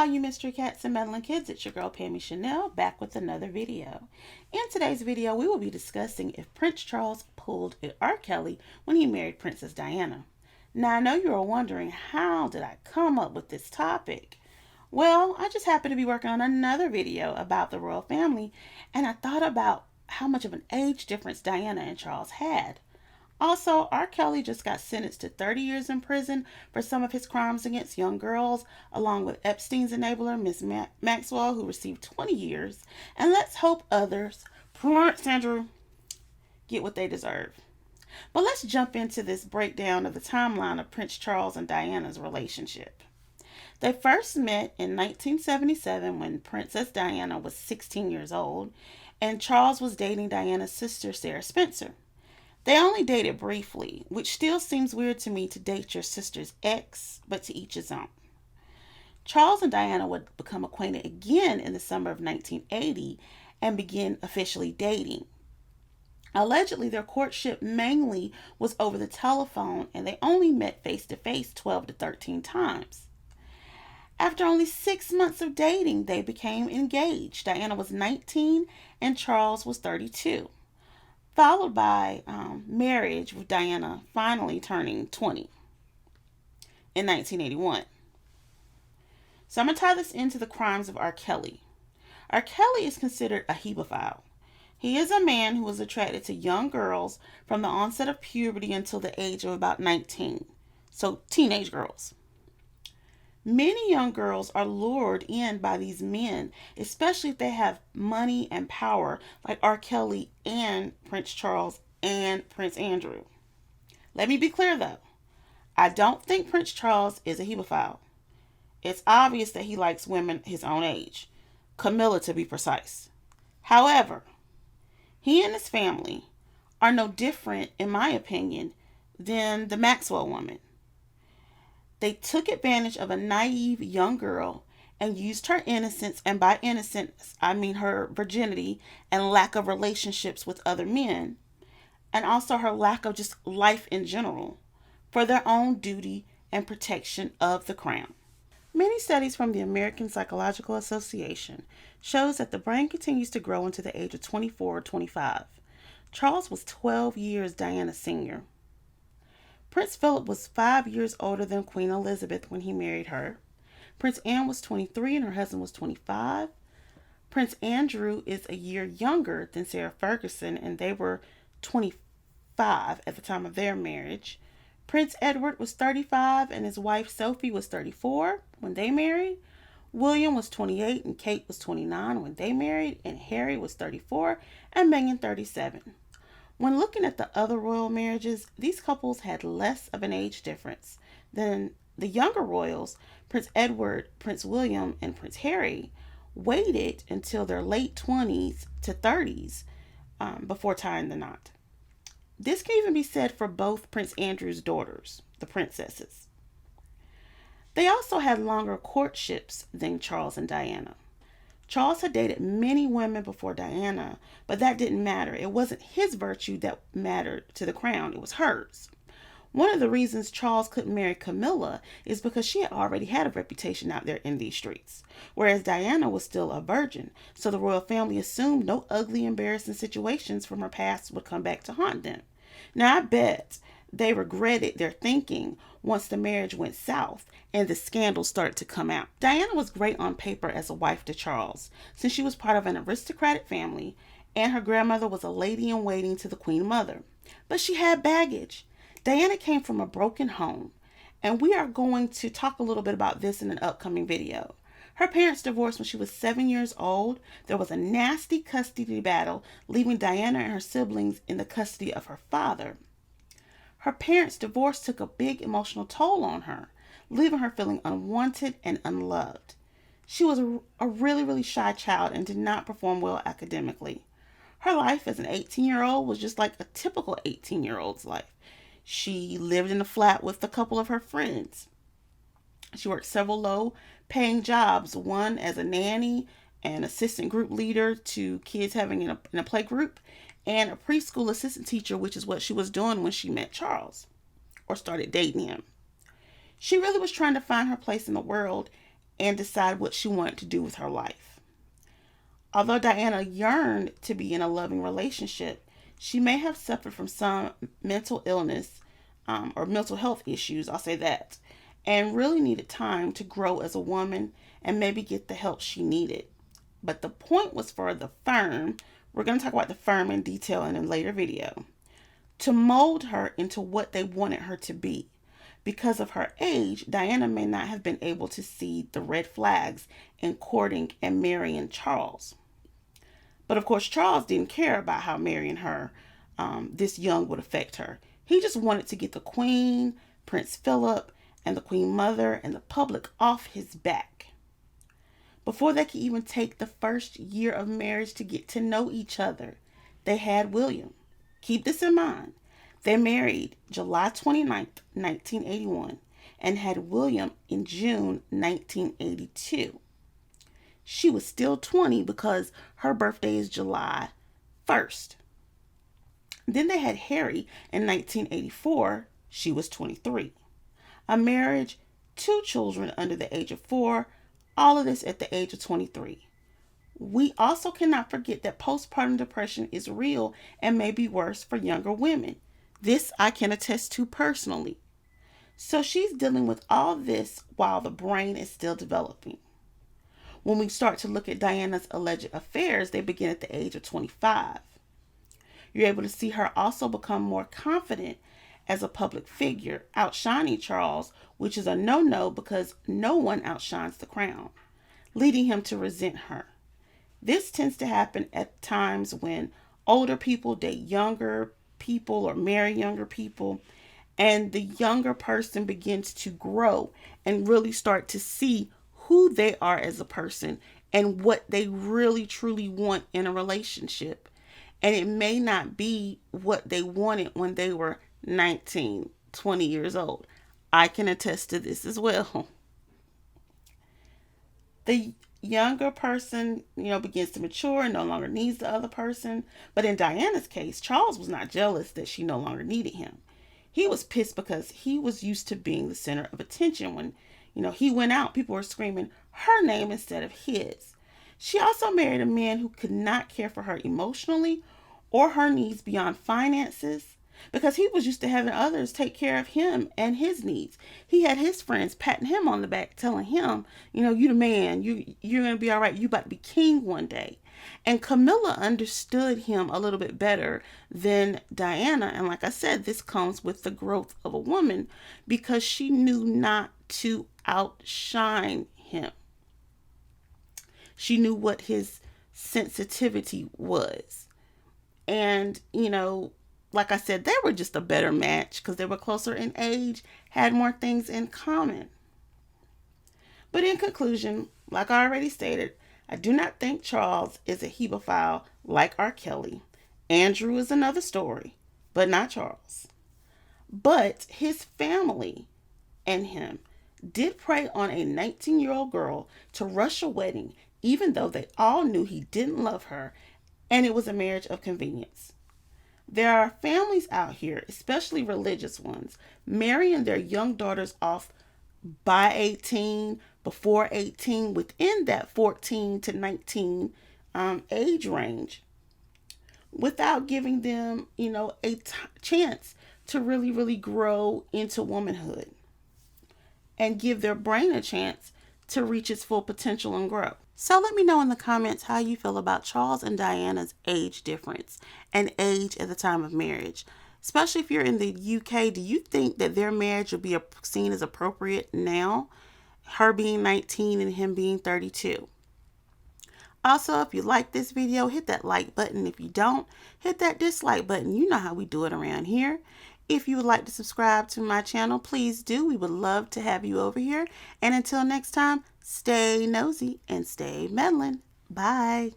all you mystery cats and meddling kids, it's your girl Pammy Chanel back with another video. In today's video, we will be discussing if Prince Charles pulled a R.Kelly when he married Princess Diana. Now, I know you are wondering, how did I come up with this topic? Well, I just happened to be working on another video about the royal family, and I thought about how much of an age difference Diana and Charles had. Also, R. Kelly just got sentenced to 30 years in prison for some of his crimes against young girls, along with Epstein's enabler, Miss Maxwell, who received 20 years. And let's hope others, Prince Andrew, get what they deserve. But let's jump into this breakdown of the timeline of Prince Charles and Diana's relationship. They first met in 1977 when Princess Diana was 16 years old, and Charles was dating Diana's sister, Sarah Spencer. They only dated briefly, which still seems weird to me to date your sister's ex, but to each his own. Charles and Diana would become acquainted again in the summer of 1980 and begin officially dating. Allegedly, their courtship mainly was over the telephone, and they only met face to face 12 to 13 times. After only 6 months of dating, they became engaged. Diana was 19 and Charles was 32. Followed by marriage, with Diana finally turning 20 in 1981. So I'm going to tie this into the crimes of R. Kelly. R. Kelly is considered a Heba File. He is a man who was attracted to young girls from the onset of puberty until the age of about 19. So teenage girls. Many young girls are lured in by these men, especially if they have money and power, like R. Kelly and Prince Charles and Prince Andrew. Let me be clear though, I don't think Prince Charles is a hebephile. It's obvious that he likes women his own age, Camilla to be precise. However, he and his family are no different, in my opinion, than the Maxwell woman. They took advantage of a naive young girl and used her innocence, and by innocence, I mean her virginity and lack of relationships with other men, and also her lack of just life in general, for their own duty and protection of the crown. Many studies from the American Psychological Association shows that the brain continues to grow into the age of 24 or 25. Charles was 12 years Diana's senior. Prince Philip was 5 years older than Queen Elizabeth when he married her. Prince Anne was 23 and her husband was 25. Prince Andrew is a year younger than Sarah Ferguson, and they were 25 at the time of their marriage. Prince Edward was 35 and his wife Sophie was 34 when they married. William was 28 and Kate was 29 when they married, and Harry was 34 and Meghan 37. When looking at the other royal marriages, these couples had less of an age difference than the younger royals. Prince Edward, Prince William, and Prince Harry waited until their late 20s to 30s before tying the knot. This can even be said for both Prince Andrew's daughters, the princesses. They also had longer courtships than Charles and Diana. Charles had dated many women before Diana, but that didn't matter. It wasn't his virtue that mattered to the crown, it was hers. One of the reasons Charles couldn't marry Camilla is because she had already had a reputation out there in these streets, whereas Diana was still a virgin, so the royal family assumed no ugly, embarrassing situations from her past would come back to haunt them. Now, I bet they regretted their thinking once the marriage went south and the scandals started to come out. Diana was great on paper as a wife to Charles, since she was part of an aristocratic family and her grandmother was a lady-in-waiting to the Queen Mother. But she had baggage. Diana came from a broken home, and we are going to talk a little bit about this in an upcoming video. Her parents divorced when she was 7 years old. There was a nasty custody battle, leaving Diana and her siblings in the custody of her father. Her parents' divorce took a big emotional toll on her, leaving her feeling unwanted and unloved. She was a really, really shy child and did not perform well academically. Her life as an 18-year-old was just like a typical 18-year-old's life. She lived in a flat with a couple of her friends. She worked several low-paying jobs, one as a nanny, an assistant group leader to kids having in a play group, and a preschool assistant teacher, which is what she was doing when she met Charles or started dating him. She really was trying to find her place in the world, and decide what she wanted to do with her life. Although Diana yearned to be in a loving relationship, she may have suffered from some mental illness or mental health issues, I'll say that, and really needed time to grow as a woman and maybe get the help she needed. But the point was for the firm, we're going to talk about the firm in detail in a later video, to mold her into what they wanted her to be. Because of her age, Diana may not have been able to see the red flags in courting and marrying Charles. But of course, Charles didn't care about how marrying her this young would affect her. He just wanted to get the Queen, Prince Philip, and the Queen Mother and the public off his back. Before they could even take the first year of marriage to get to know each other, they had William. Keep this in mind. They married July 29th, 1981, and had William in June 1982. She was still 20 because her birthday is July 1st. Then they had Harry in 1984. She was 23. A marriage, 2 children under the age of 4, all of this at the age of 23. We also cannot forget that postpartum depression is real and may be worse for younger women. This I can attest to personally. So she's dealing with all this while the brain is still developing. When we start to look at Diana's alleged affairs, they begin at the age of 25. You're able to see her also become more confident as a public figure, outshining Charles, which is a no-no because no one outshines the crown, leading him to resent her. This tends to happen at times when older people date younger people or marry younger people, and the younger person begins to grow and really start to see who they are as a person and what they really truly want in a relationship. And it may not be what they wanted when they were 19, 20 years old. I can attest to this as well. The younger person, begins to mature and no longer needs the other person. But in Diana's case, Charles was not jealous that she no longer needed him. He was pissed because he was used to being the center of attention. When, he went out, people were screaming her name instead of his. She also married a man who could not care for her emotionally or her needs beyond finances, because he was used to having others take care of him and his needs. He had his friends patting him on the back, telling him, you the man, you're going to be all right. You about to be king one day. And Camilla understood him a little bit better than Diana. And like I said, this comes with the growth of a woman because she knew not to outshine him. She knew what his sensitivity was. And, like I said, they were just a better match because they were closer in age, had more things in common. But in conclusion, like I already stated, I do not think Charles is a Heba File like R.Kelly. Andrew is another story, but not Charles. But his family and him did prey on a 19-year-old girl to rush a wedding, even though they all knew he didn't love her and it was a marriage of convenience. There are families out here, especially religious ones, marrying their young daughters off by 18, before 18, within that 14 to 19 age range, without giving them, a chance to really, really grow into womanhood and give their brain a chance to reach its full potential and grow. So let me know in the comments how you feel about Charles and Diana's age difference and age at the time of marriage. Especially if you're in the UK, do you think that their marriage would be seen as appropriate now? Her being 19 and him being 32. Also, if you like this video, hit that like button. If you don't, hit that dislike button. You know how we do it around here. If you would like to subscribe to my channel, please do. We would love to have you over here. And until next time, stay nosy and stay meddling. Bye.